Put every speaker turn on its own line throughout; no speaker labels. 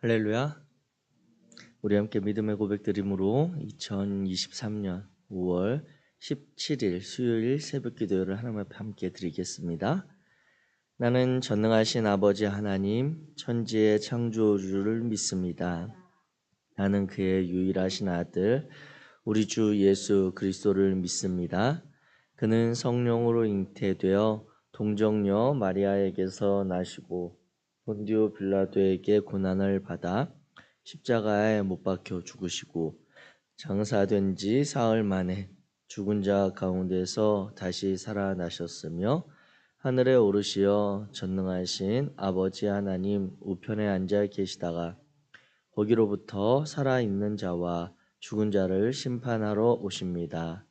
할렐루야. 우리 함께 믿음의 고백드림으로 2023년 5월 17일 수요일 새벽 기도를 하나님 앞에 함께 드리겠습니다. 나는 전능하신 아버지 하나님 천지의 창조주를 믿습니다. 나는 그의 유일하신 아들 우리 주 예수 그리스도를 믿습니다. 그는 성령으로 잉태되어 동정녀 마리아에게서 나시고 본디오 빌라도에게 고난을 받아 십자가에 못 박혀 죽으시고 장사된 지 사흘 만에 죽은 자 가운데서 다시 살아나셨으며 하늘에 오르시어 전능하신 아버지 하나님 우편에 앉아 계시다가 거기로부터 살아있는 자와 죽은 자를 심판하러 오십니다.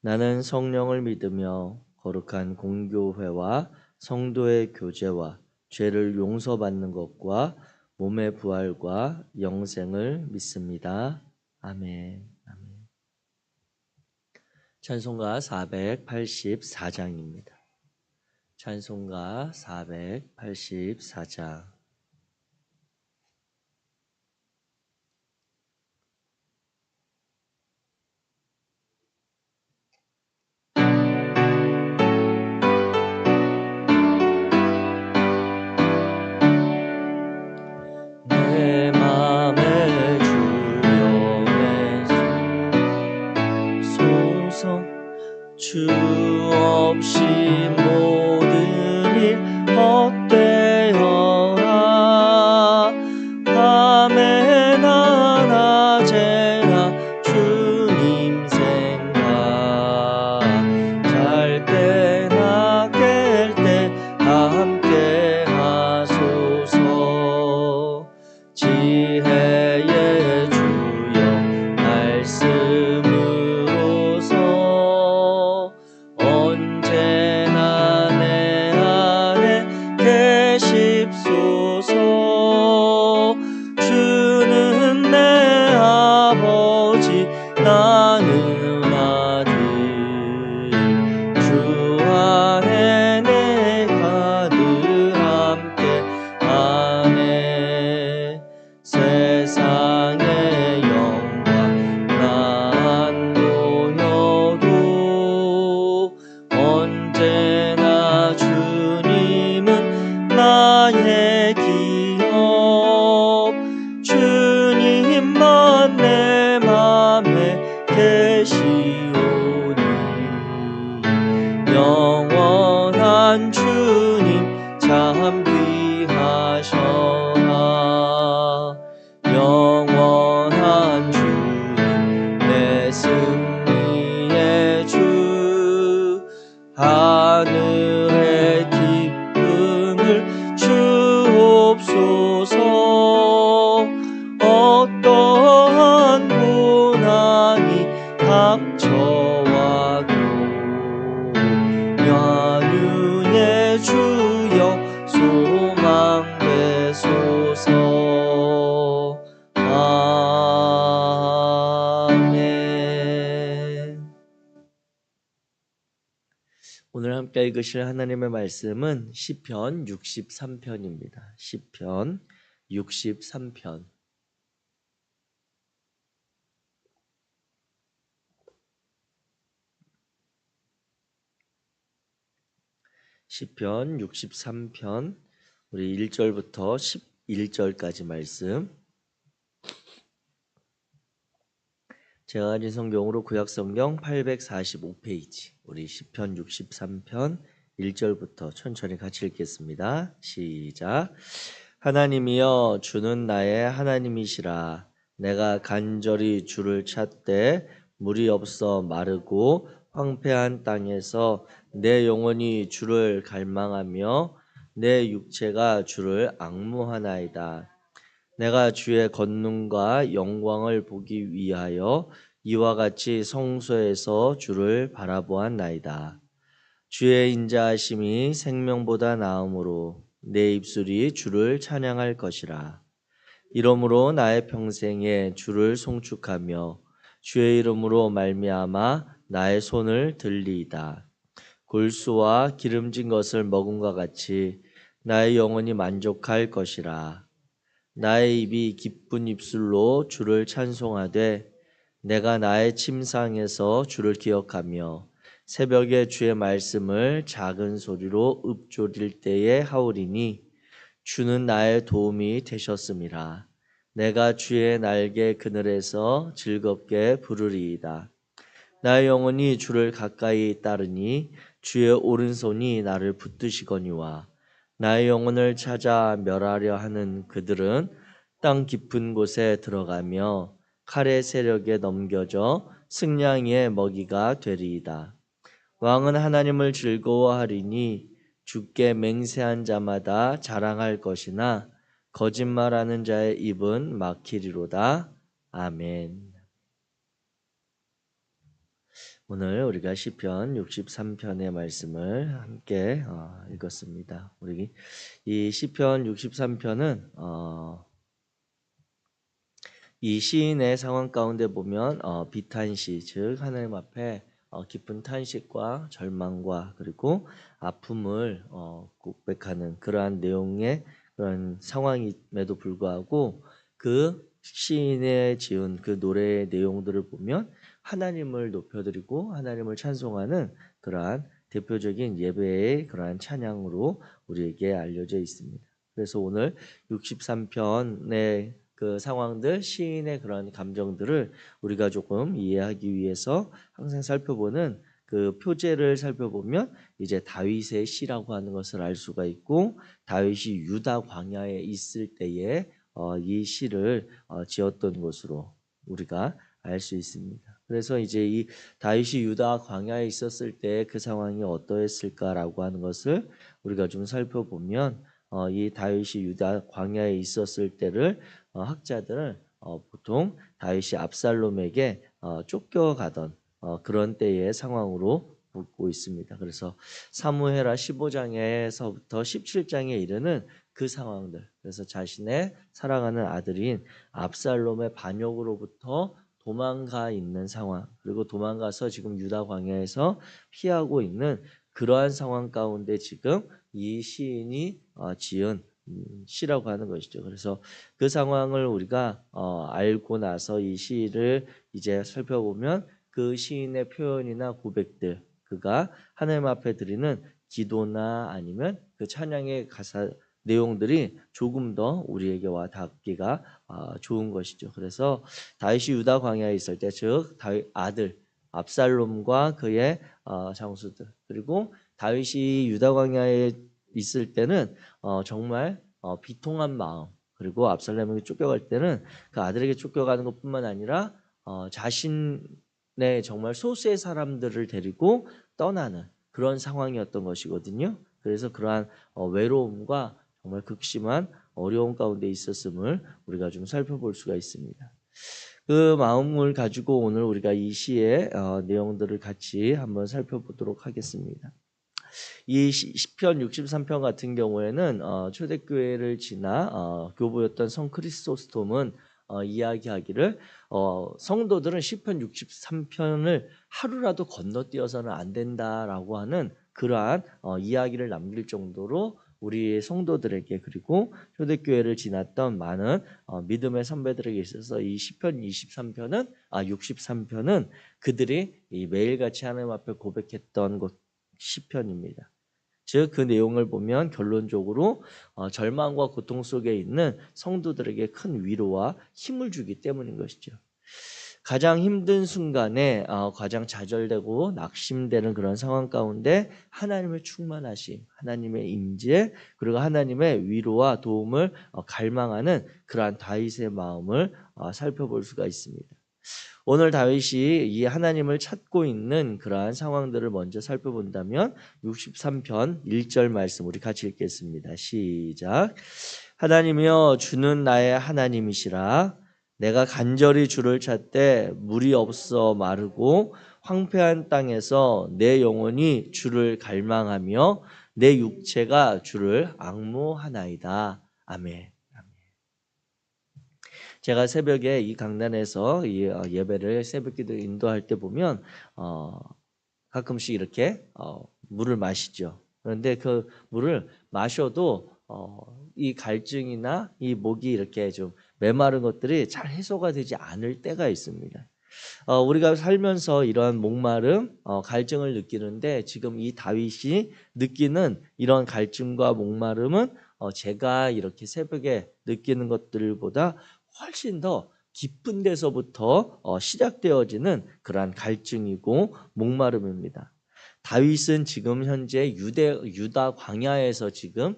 나는 성령을 믿으며 거룩한 공교회와 성도의 교제와 죄를 용서받는 것과 몸의 부활과 영생을 믿습니다. 아멘. 아멘. 찬송가 484장입니다. 찬송가 484장. 내 맘에 주여 내소서 주 없이 모든 일 헛되어라. 밤에나 낮에나 주님 생각 잘 때나 깰 때 함께 하소서. 지혜의 주여 말씀으로서 언제나 내 안에 계십소서. 주는 내 아버지 나는 아들 주 안에 내가 늘 함께 하네. 세상의 영광 난 보여도 언제나 주님은 나의 기업. 주님만 내 맘에 계시오니 영원한 주님 참 귀하셔라. 영원한 주님 내 승리의 주 하늘의 기쁨을 주옵소서. 어떠한 고난이 닥쳐와도 연유의 주여 소망 되소서. 아멘. 오늘 함께 읽으실 하나님의 말씀은 시편 63편입니다. 시편 63편. 시편 63편 우리 1절부터 11절까지 말씀. 제가 가진 성경으로 구약성경 845페이지 우리 시편 63편 1절부터 천천히 같이 읽겠습니다. 시작. 하나님이여 주는 나의 하나님이시라. 내가 간절히 주를 찾되 물이 없어 마르고 황폐한 땅에서 내 영혼이 주를 갈망하며 내 육체가 주를 앙무하나이다. 내가 주의 권능과 영광을 보기 위하여 이와 같이 성소에서 주를 바라보았나이다. 주의 인자하심이 생명보다 나음으로 내 입술이 주를 찬양할 것이라. 이러므로 나의 평생에 주를 송축하며 주의 이름으로 말미암아 나의 손을 들리이다. 골수와 기름진 것을 먹음과 같이 나의 영혼이 만족할 것이라. 나의 입이 기쁜 입술로 주를 찬송하되 내가 나의 침상에서 주를 기억하며 새벽에 주의 말씀을 작은 소리로 읊조릴 때에 하오리니 주는 나의 도움이 되셨음이라. 내가 주의 날개 그늘에서 즐겁게 부르리이다. 나의 영혼이 주를 가까이 따르니 주의 오른손이 나를 붙드시거니와 나의 영혼을 찾아 멸하려 하는 그들은 땅 깊은 곳에 들어가며 칼의 세력에 넘겨져 승냥이의 먹이가 되리이다. 왕은 하나님을 즐거워하리니 주께 맹세한 자마다 자랑할 것이나 거짓말하는 자의 입은 막히리로다. 아멘. 오늘 우리가 시편 63편의 말씀을 함께 읽었습니다. 우리 이 시편 63편은 이 시인의 상황 가운데 보면 비탄시, 즉 하나님 앞에 깊은 탄식과 절망과 그리고 아픔을 고백하는 그러한 내용의 그런 상황임에도 불구하고 그 시인의 지은 그 노래의 내용들을 보면 하나님을 높여드리고 하나님을 찬송하는 그러한 대표적인 예배의 그러한 찬양으로 우리에게 알려져 있습니다. 그래서 오늘 63편의 그 상황들, 시인의 그런 감정들을 우리가 조금 이해하기 위해서 항상 살펴보는 그 표제를 살펴보면 이제 다윗의 시라고 하는 것을 알 수가 있고, 다윗이 유다 광야에 있을 때에 이 시를 지었던 것으로 우리가 알 수 있습니다. 그래서 이제 이 다윗이 유다 광야에 있었을 때 그 상황이 어떠했을까라고 하는 것을 우리가 좀 살펴보면 이 다윗이 유다 광야에 있었을 때를 학자들은 보통 다윗이 압살롬에게 쫓겨가던 그런 때의 상황으로 보고 있습니다. 그래서 사무엘하 15장에서부터 17장에 이르는 그 상황들, 그래서 자신의 사랑하는 아들인 압살롬의 반역으로부터 도망가 있는 상황, 그리고 도망가서 지금 유다 광야에서 피하고 있는 그러한 상황 가운데 지금 이 시인이 지은 시라고 하는 것이죠. 그래서 그 상황을 우리가 알고 나서 이 시를 이제 살펴보면 그 시인의 표현이나 고백들, 그가 하나님 앞에 드리는 기도나 아니면 그 찬양의 가사 내용들이 조금 더 우리에게 와 닿기가 좋은 것이죠. 그래서 다윗이 유다 광야에 있을 때, 즉 다윗 아들 압살롬과 그의 장수들, 그리고 다윗이 유다 광야에 있을 때는 정말 비통한 마음, 그리고 압살롬에게 쫓겨갈 때는 그 아들에게 쫓겨가는 것뿐만 아니라 자신의 정말 소수의 사람들을 데리고 떠나는 그런 상황이었던 것이거든요. 그래서 그러한 외로움과 정말 극심한 어려움 가운데 있었음을 우리가 좀 살펴볼 수가 있습니다. 그 마음을 가지고 오늘 우리가 이 시의 내용들을 같이 한번 살펴보도록 하겠습니다. 이 시편 63편 같은 경우에는 초대교회를 지나 교부였던 성 크리스토스톰은 이야기하기를 성도들은 시편 63편을 하루라도 건너뛰어서는 안 된다라고 하는 그러한 이야기를 남길 정도로 우리 성도들에게, 그리고 초대교회를 지났던 많은 믿음의 선배들에게 있어서 이 시편 63편은 그들이 매일같이 하나님 앞에 고백했던 시편입니다. 즉 그 내용을 보면 결론적으로 절망과 고통 속에 있는 성도들에게 큰 위로와 힘을 주기 때문인 것이죠. 가장 힘든 순간에 가장 좌절되고 낙심되는 그런 상황 가운데 하나님의 충만하심, 하나님의 임재, 그리고 하나님의 위로와 도움을 갈망하는 그러한 다윗의 마음을 살펴볼 수가 있습니다. 오늘 다윗이 이 하나님을 찾고 있는 그러한 상황들을 먼저 살펴본다면 63편 1절 말씀 우리 같이 읽겠습니다. 시작. 하나님이여 주는 나의 하나님이시라. 내가 간절히 주를 찾되 물이 없어 마르고 황폐한 땅에서 내 영혼이 주를 갈망하며 내 육체가 주를 앙모하나이다. 아멘. 제가 새벽에 이 강단에서 이 예배를 새벽기도 인도할 때 보면 가끔씩 이렇게 물을 마시죠. 그런데 그 물을 마셔도 이 갈증이나 이 목이 이렇게 좀 메마른 것들이 잘 해소가 되지 않을 때가 있습니다. 우리가 살면서 이러한 목마름, 갈증을 느끼는데 지금 이 다윗이 느끼는 이런 갈증과 목마름은 제가 이렇게 새벽에 느끼는 것들보다 훨씬 더 깊은 데서부터 시작되어지는 그러한 갈증이고 목마름입니다. 다윗은 지금 현재 유다 광야에서 지금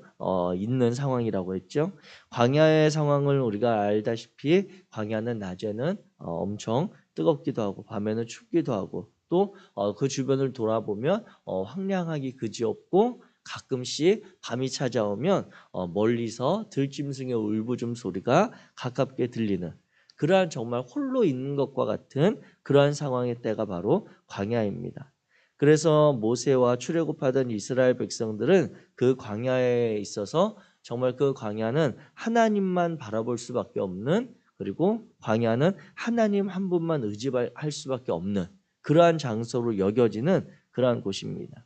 있는 상황이라고 했죠. 광야의 상황을 우리가 알다시피 광야는 낮에는 엄청 뜨겁기도 하고 밤에는 춥기도 하고 또 그 주변을 돌아보면 황량하기 그지없고 가끔씩 밤이 찾아오면 멀리서 들짐승의 울부짖음 소리가 가깝게 들리는 그러한 정말 홀로 있는 것과 같은 그러한 상황의 때가 바로 광야입니다. 그래서 모세와 출애굽하던 이스라엘 백성들은 그 광야에 있어서 정말 그 광야는 하나님만 바라볼 수밖에 없는 그리고 광야는 하나님 한 분만 의지할 수밖에 없는 그러한 장소로 여겨지는 그러한 곳입니다.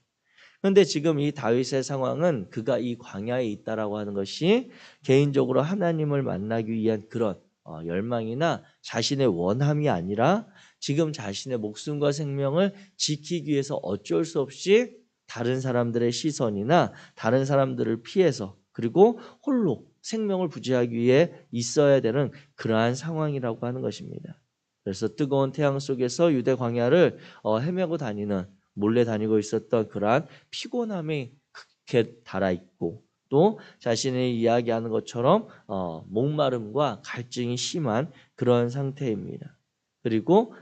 그런데 지금 이 다윗의 상황은 그가 이 광야에 있다라고 하는 것이 개인적으로 하나님을 만나기 위한 그런 열망이나 자신의 원함이 아니라 지금 자신의 목숨과 생명을 지키기 위해서 어쩔 수 없이 다른 사람들의 시선이나 다른 사람들을 피해서 그리고 홀로 생명을 부지하기 위해 있어야 되는 그러한 상황이라고 하는 것입니다. 그래서 뜨거운 태양 속에서 유대 광야를 헤매고 다니는 몰래 다니고 있었던 그러한 피곤함이 크게 달아있고 또 자신이 이야기하는 것처럼 목마름과 갈증이 심한 그런 상태입니다. 그리고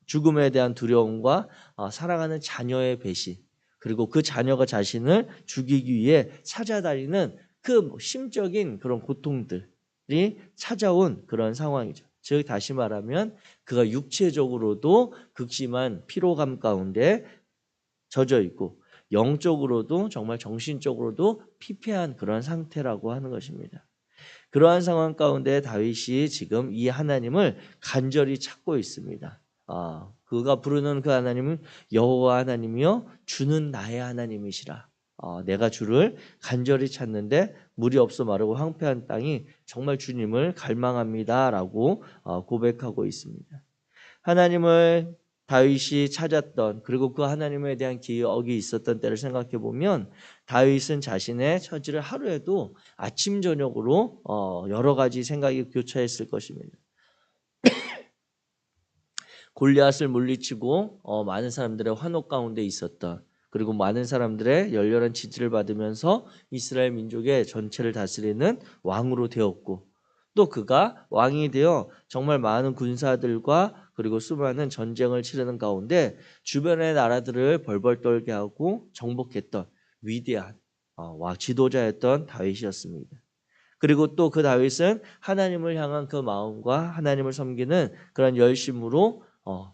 죽음에 대한 두려움과 사랑하는 자녀의 배신 그리고 그 자녀가 자신을 죽이기 위해 찾아다니는 그 심적인 그런 고통들이 찾아온 그런 상황이죠. 즉 다시 말하면 그가 육체적으로도 극심한 피로감 가운데 젖어 있고 영적으로도 정말 정신적으로도 피폐한 그런 상태라고 하는 것입니다. 그러한 상황 가운데 다윗이 지금 이 하나님을 간절히 찾고 있습니다. 그가 부르는 그 하나님은 여호와 하나님이여 주는 나의 하나님이시라. 내가 주를 간절히 찾는데 물이 없어 마르고 황폐한 땅이 정말 주님을 갈망합니다라고 고백하고 있습니다. 하나님을 다윗이 찾았던 그리고 그 하나님에 대한 기억이 있었던 때를 생각해 보면 다윗은 자신의 처지를 하루에도 아침 저녁으로 여러 가지 생각이 교차했을 것입니다. 골리앗을 물리치고 많은 사람들의 환호 가운데 있었던 그리고 많은 사람들의 열렬한 지지를 받으면서 이스라엘 민족의 전체를 다스리는 왕으로 되었고 또 그가 왕이 되어 정말 많은 군사들과 그리고 수많은 전쟁을 치르는 가운데 주변의 나라들을 벌벌 떨게 하고 정복했던 위대한 지도자였던 다윗이었습니다. 그리고 또 그 다윗은 하나님을 향한 그 마음과 하나님을 섬기는 그런 열심으로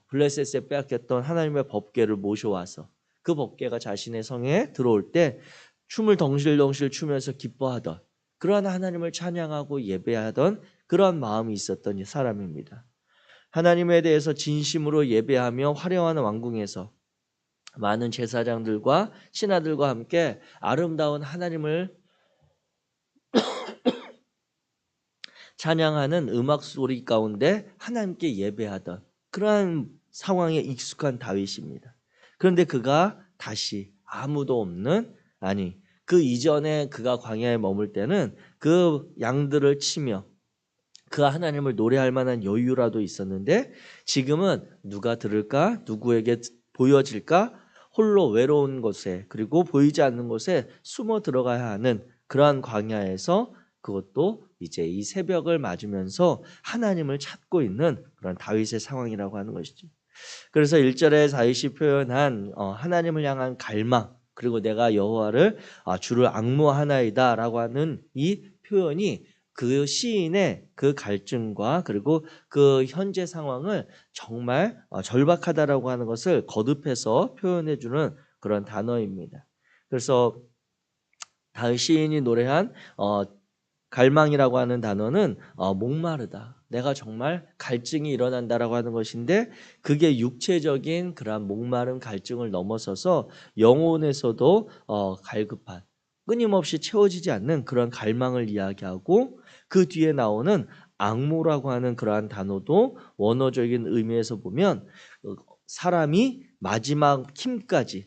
블레셋에 빼앗겼던 하나님의 법궤를 모셔와서 그 법궤가 자신의 성에 들어올 때 춤을 덩실덩실 추면서 기뻐하던 그러한 하나님을 찬양하고 예배하던 그러한 마음이 있었던 사람입니다. 하나님에 대해서 진심으로 예배하며 화려한 왕궁에서 많은 제사장들과 신하들과 함께 아름다운 하나님을 찬양하는 음악 소리 가운데 하나님께 예배하던 그러한 상황에 익숙한 다윗입니다. 그런데 그가 다시 아무도 없는 그 이전에 그가 광야에 머물 때는 그 양들을 치며 그 하나님을 노래할 만한 여유라도 있었는데 지금은 누가 들을까? 누구에게 보여질까? 홀로 외로운 곳에 그리고 보이지 않는 곳에 숨어 들어가야 하는 그러한 광야에서 그것도 이제 이 새벽을 맞으면서 하나님을 찾고 있는 그런 다윗의 상황이라고 하는 것이죠. 그래서 1절에 다윗이 표현한 하나님을 향한 갈망 그리고 내가 여호와를 주를 앙모하나이다라고 하는 이 표현이 그 시인의 그 갈증과 그리고 그 현재 상황을 정말 절박하다라고 하는 것을 거듭해서 표현해 주는 그런 단어입니다. 그래서 다윗 시인이 노래한 갈망이라고 하는 단어는 목마르다. 내가 정말 갈증이 일어난다라고 하는 것인데 그게 육체적인 그러한 목마른 갈증을 넘어서서 영혼에서도 갈급한 끊임없이 채워지지 않는 그런 갈망을 이야기하고, 그 뒤에 나오는 악모라고 하는 그러한 단어도 원어적인 의미에서 보면 사람이 마지막 힘까지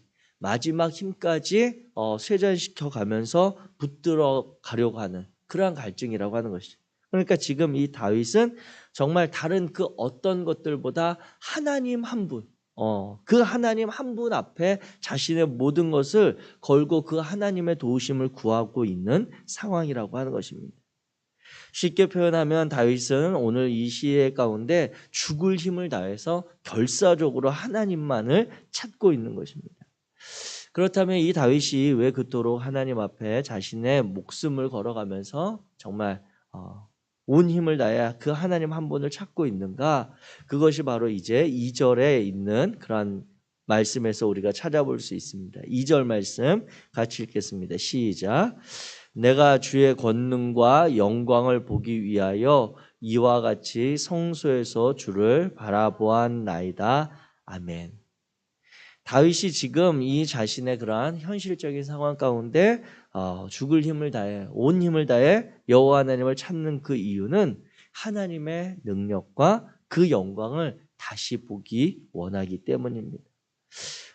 쇠잔시켜 가면서 붙들어 가려고 하는 그러한 갈증이라고 하는 것이죠. 그러니까 지금 이 다윗은 정말 다른 그 어떤 것들보다 하나님 한 분, 그 하나님 한 분 앞에 자신의 모든 것을 걸고 그 하나님의 도우심을 구하고 있는 상황이라고 하는 것입니다. 쉽게 표현하면 다윗은 오늘 이 시의 가운데 죽을 힘을 다해서 결사적으로 하나님만을 찾고 있는 것입니다. 그렇다면 이 다윗이 왜 그토록 하나님 앞에 자신의 목숨을 걸어가면서 정말 온 힘을 다해 그 하나님 한 분을 찾고 있는가? 그것이 바로 이제 2절에 있는 그런 말씀에서 우리가 찾아볼 수 있습니다. 2절 말씀 같이 읽겠습니다. 시작. 내가 주의 권능과 영광을 보기 위하여 이와 같이 성소에서 주를 바라보았나이다. 아멘. 다윗이 지금 이 자신의 그러한 현실적인 상황 가운데 죽을 힘을 다해 온 힘을 다해 여호와 하나님을 찾는 그 이유는 하나님의 능력과 그 영광을 다시 보기 원하기 때문입니다.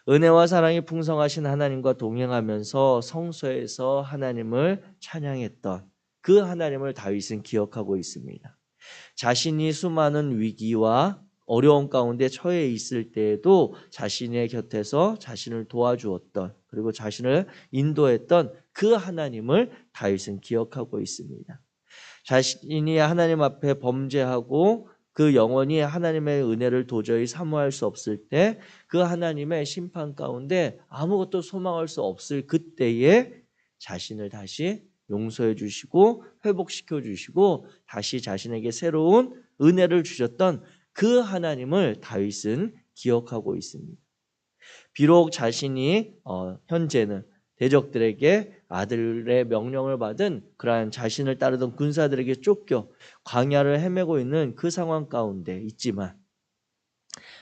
은혜와 사랑이 풍성하신 하나님과 동행하면서 성소에서 하나님을 찬양했던 그 하나님을 다윗은 기억하고 있습니다. 자신이 수많은 위기와 어려운 가운데 처해 있을 때에도 자신의 곁에서 자신을 도와주었던, 그리고 자신을 인도했던 그 하나님을 다윗은 기억하고 있습니다. 자신이 하나님 앞에 범죄하고 그 영원히 하나님의 은혜를 도저히 사모할 수 없을 때, 그 하나님의 심판 가운데 아무것도 소망할 수 없을 그때에 자신을 다시 용서해 주시고 회복시켜 주시고 다시 자신에게 새로운 은혜를 주셨던 그 하나님을 다윗은 기억하고 있습니다. 비록 자신이 현재는 대적들에게 아들의 명령을 받은 그러한 자신을 따르던 군사들에게 쫓겨 광야를 헤매고 있는 그 상황 가운데 있지만,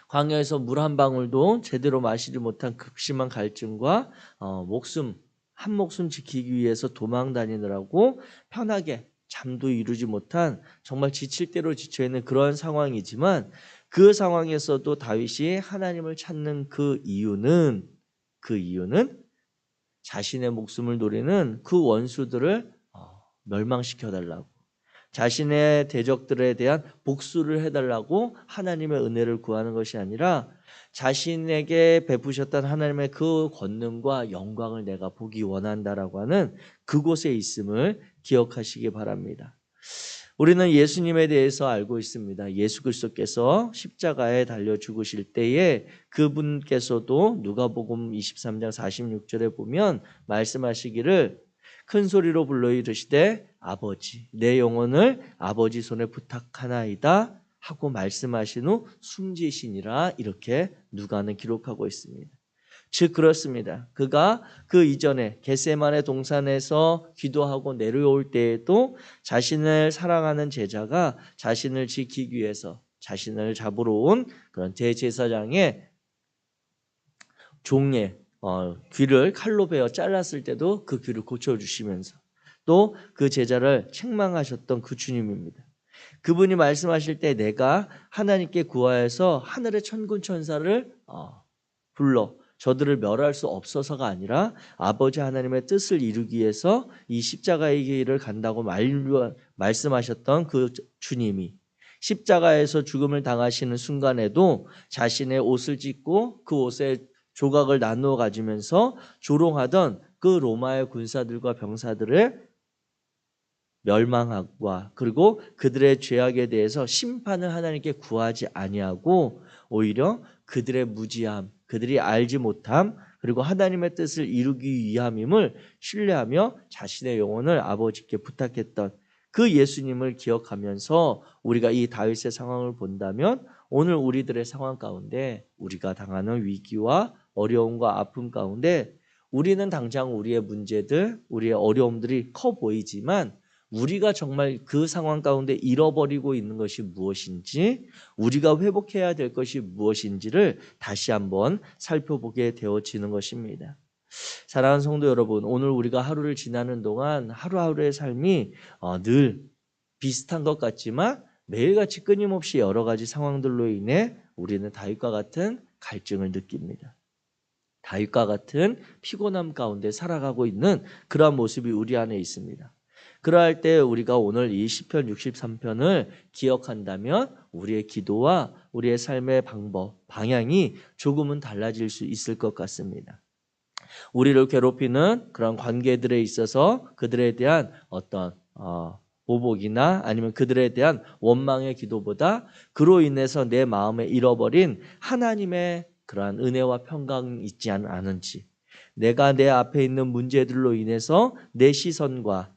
광야에서 물 한 방울도 제대로 마시지 못한 극심한 갈증과 한 목숨 지키기 위해서 도망 다니느라고 편하게 잠도 이루지 못한 정말 지칠 대로 지쳐있는 그런 상황이지만, 그 상황에서도 다윗이 하나님을 찾는 그 이유는 자신의 목숨을 노리는 그 원수들을 멸망시켜달라고, 자신의 대적들에 대한 복수를 해달라고 하나님의 은혜를 구하는 것이 아니라 자신에게 베푸셨던 하나님의 그 권능과 영광을 내가 보기 원한다라고 하는 그곳에 있음을 기억하시기 바랍니다. 우리는 예수님에 대해서 알고 있습니다. 예수 그리스도께서 십자가에 달려 죽으실 때에 그분께서도 누가복음 23장 46절에 보면 말씀하시기를 큰 소리로 불러 이르시되 아버지 내 영혼을 아버지 손에 부탁하나이다 하고 말씀하신 후 숨지시니라, 이렇게 누가는 기록하고 있습니다. 즉 그렇습니다. 그가 그 이전에 겟세마네 동산에서 기도하고 내려올 때에도 자신을 사랑하는 제자가 자신을 지키기 위해서 자신을 잡으러 온 그런 대제사장의 종의 귀를 칼로 베어 잘랐을 때도 그 귀를 고쳐주시면서 또 그 제자를 책망하셨던 그 주님입니다. 그분이 말씀하실 때 내가 하나님께 구하여서 하늘의 천군 천사를 불러 저들을 멸할 수 없어서가 아니라 아버지 하나님의 뜻을 이루기 위해서 이 십자가의 길을 간다고 말씀하셨던 그 주님이 십자가에서 죽음을 당하시는 순간에도 자신의 옷을 찢고 그 옷의 조각을 나누어 가지면서 조롱하던 그 로마의 군사들과 병사들을 멸망하고, 그리고 그들의 죄악에 대해서 심판을 하나님께 구하지 아니하고 오히려 그들의 무지함, 그들이 알지 못함, 그리고 하나님의 뜻을 이루기 위함임을 신뢰하며 자신의 영혼을 아버지께 부탁했던 그 예수님을 기억하면서 우리가 이 다윗의 상황을 본다면 오늘 우리들의 상황 가운데 우리가 당하는 위기와 어려움과 아픔 가운데 우리는 당장 우리의 문제들, 우리의 어려움들이 커 보이지만 우리가 정말 그 상황 가운데 잃어버리고 있는 것이 무엇인지, 우리가 회복해야 될 것이 무엇인지를 다시 한번 살펴보게 되어지는 것입니다. 사랑하는 성도 여러분, 오늘 우리가 하루를 지나는 동안 하루하루의 삶이 늘 비슷한 것 같지만 매일같이 끊임없이 여러 가지 상황들로 인해 우리는 다윗과 같은 갈증을 느낍니다. 다윗과 같은 피곤함 가운데 살아가고 있는 그러한 모습이 우리 안에 있습니다. 그러할 때 우리가 오늘 이 시편 63편을 기억한다면 우리의 기도와 우리의 삶의 방법, 방향이 조금은 달라질 수 있을 것 같습니다. 우리를 괴롭히는 그런 관계들에 있어서 그들에 대한 어떤 보복이나 아니면 그들에 대한 원망의 기도보다 그로 인해서 내 마음에 잃어버린 하나님의 그러한 은혜와 평강이 있지 않은지, 내가 내 앞에 있는 문제들로 인해서 내 시선과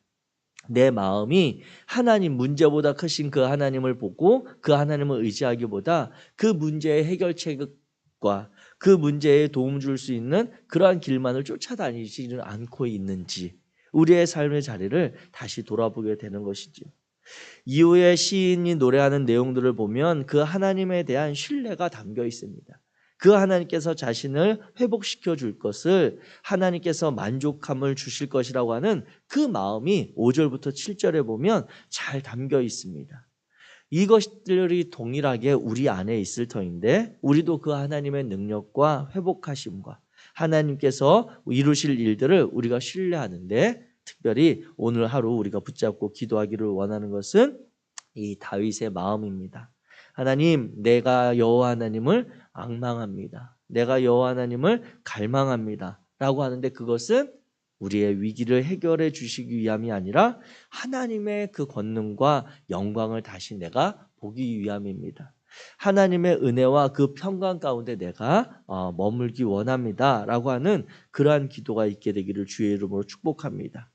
내 마음이 하나님 문제보다 크신 그 하나님을 보고 그 하나님을 의지하기보다 그 문제의 해결책과 그 문제에 도움 줄 수 있는 그러한 길만을 쫓아다니지는 않고 있는지 우리의 삶의 자리를 다시 돌아보게 되는 것이지요. 이후에 시인이 노래하는 내용들을 보면 그 하나님에 대한 신뢰가 담겨 있습니다. 그 하나님께서 자신을 회복시켜 줄 것을 하나님께서 만족함을 주실 것이라고 하는 그 마음이 5절부터 7절에 보면 잘 담겨 있습니다. 이것들이 동일하게 우리 안에 있을 터인데 우리도 그 하나님의 능력과 회복하심과 하나님께서 이루실 일들을 우리가 신뢰하는데 특별히 오늘 하루 우리가 붙잡고 기도하기를 원하는 것은 이 다윗의 마음입니다. 하나님, 내가 여호와 하나님을 앙망합니다. 내가 여호와 하나님을 갈망합니다. 라고 하는데 그것은 우리의 위기를 해결해 주시기 위함이 아니라 하나님의 그 권능과 영광을 다시 내가 보기 위함입니다. 하나님의 은혜와 그 평강 가운데 내가 머물기 원합니다. 라고 하는 그러한 기도가 있게 되기를 주의 이름으로 축복합니다.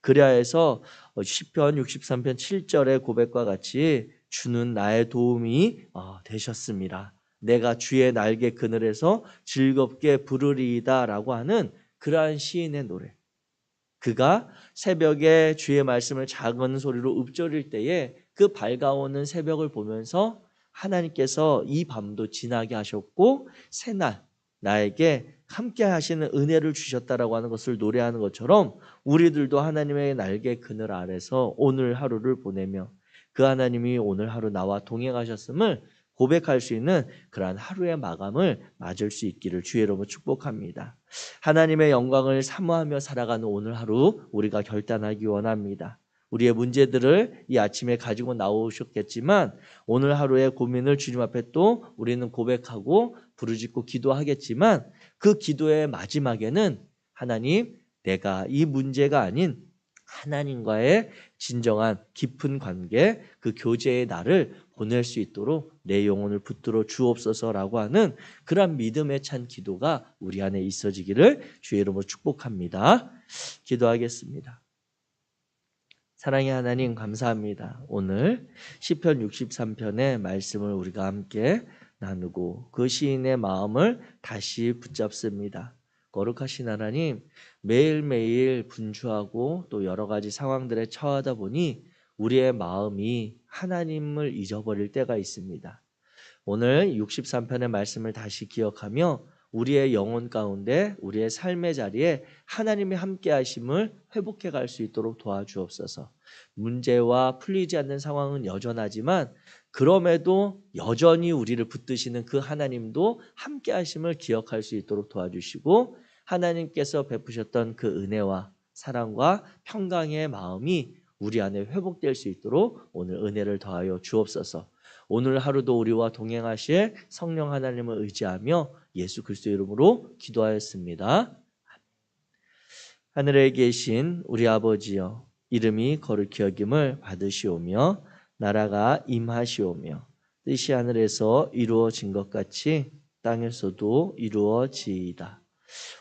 그래야 해서 시편 63편 7절의 고백과 같이 주는 나의 도움이 되셨습니다. 내가 주의 날개 그늘에서 즐겁게 부르리이다 라고 하는 그러한 시인의 노래. 그가 새벽에 주의 말씀을 작은 소리로 읊조릴 때에 그 밝아오는 새벽을 보면서 하나님께서 이 밤도 지나게 하셨고 새날 나에게 함께 하시는 은혜를 주셨다라고 하는 것을 노래하는 것처럼 우리들도 하나님의 날개 그늘 아래서 오늘 하루를 보내며 그 하나님이 오늘 하루 나와 동행하셨음을 고백할 수 있는 그러한 하루의 마감을 맞을 수 있기를 주의 이름으로 축복합니다. 하나님의 영광을 사모하며 살아가는 오늘 하루 우리가 결단하기 원합니다. 우리의 문제들을 이 아침에 가지고 나오셨겠지만 오늘 하루의 고민을 주님 앞에 또 우리는 고백하고 부르짖고 기도하겠지만 그 기도의 마지막에는 하나님, 내가 이 문제가 아닌 하나님과의 진정한 깊은 관계, 그 교제의 날을 보낼 수 있도록 내 영혼을 붙들어 주옵소서라고 하는 그런 믿음에 찬 기도가 우리 안에 있어지기를 주의 이름으로 축복합니다. 기도하겠습니다. 사랑의 하나님 감사합니다. 오늘 시편 63편의 말씀을 우리가 함께 나누고 그 시인의 마음을 다시 붙잡습니다. 거룩하신 하나님, 매일매일 분주하고 또 여러 가지 상황들에 처하다 보니 우리의 마음이 하나님을 잊어버릴 때가 있습니다. 오늘 63편의 말씀을 다시 기억하며 우리의 영혼 가운데 우리의 삶의 자리에 하나님의 함께 하심을 회복해 갈 수 있도록 도와주옵소서. 문제와 풀리지 않는 상황은 여전하지만 그럼에도 여전히 우리를 붙드시는 그 하나님도 함께 하심을 기억할 수 있도록 도와주시고 하나님께서 베푸셨던 그 은혜와 사랑과 평강의 마음이 우리 안에 회복될 수 있도록 오늘 은혜를 더하여 주옵소서. 오늘 하루도 우리와 동행하실 성령 하나님을 의지하며 예수 그리스도의 이름으로 기도하였습니다. 하늘에 계신 우리 아버지여, 이름이 거룩히 여김을 받으시오며 나라가 임하시오며 뜻이 하늘에서 이루어진 것 같이 땅에서도 이루어지이다.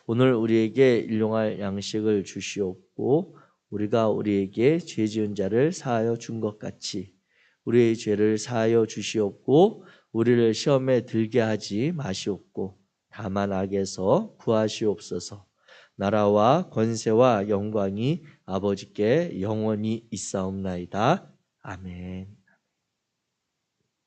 오늘 우리에게 일용할 양식을 주시옵고 우리가 우리에게 죄 지은 자를 사하여 준 것 같이 우리의 죄를 사하여 주시옵고 우리를 시험에 들게 하지 마시옵고 다만 악에서 구하시옵소서. 나라와 권세와 영광이 아버지께 영원히 있사옵나이다. 아멘.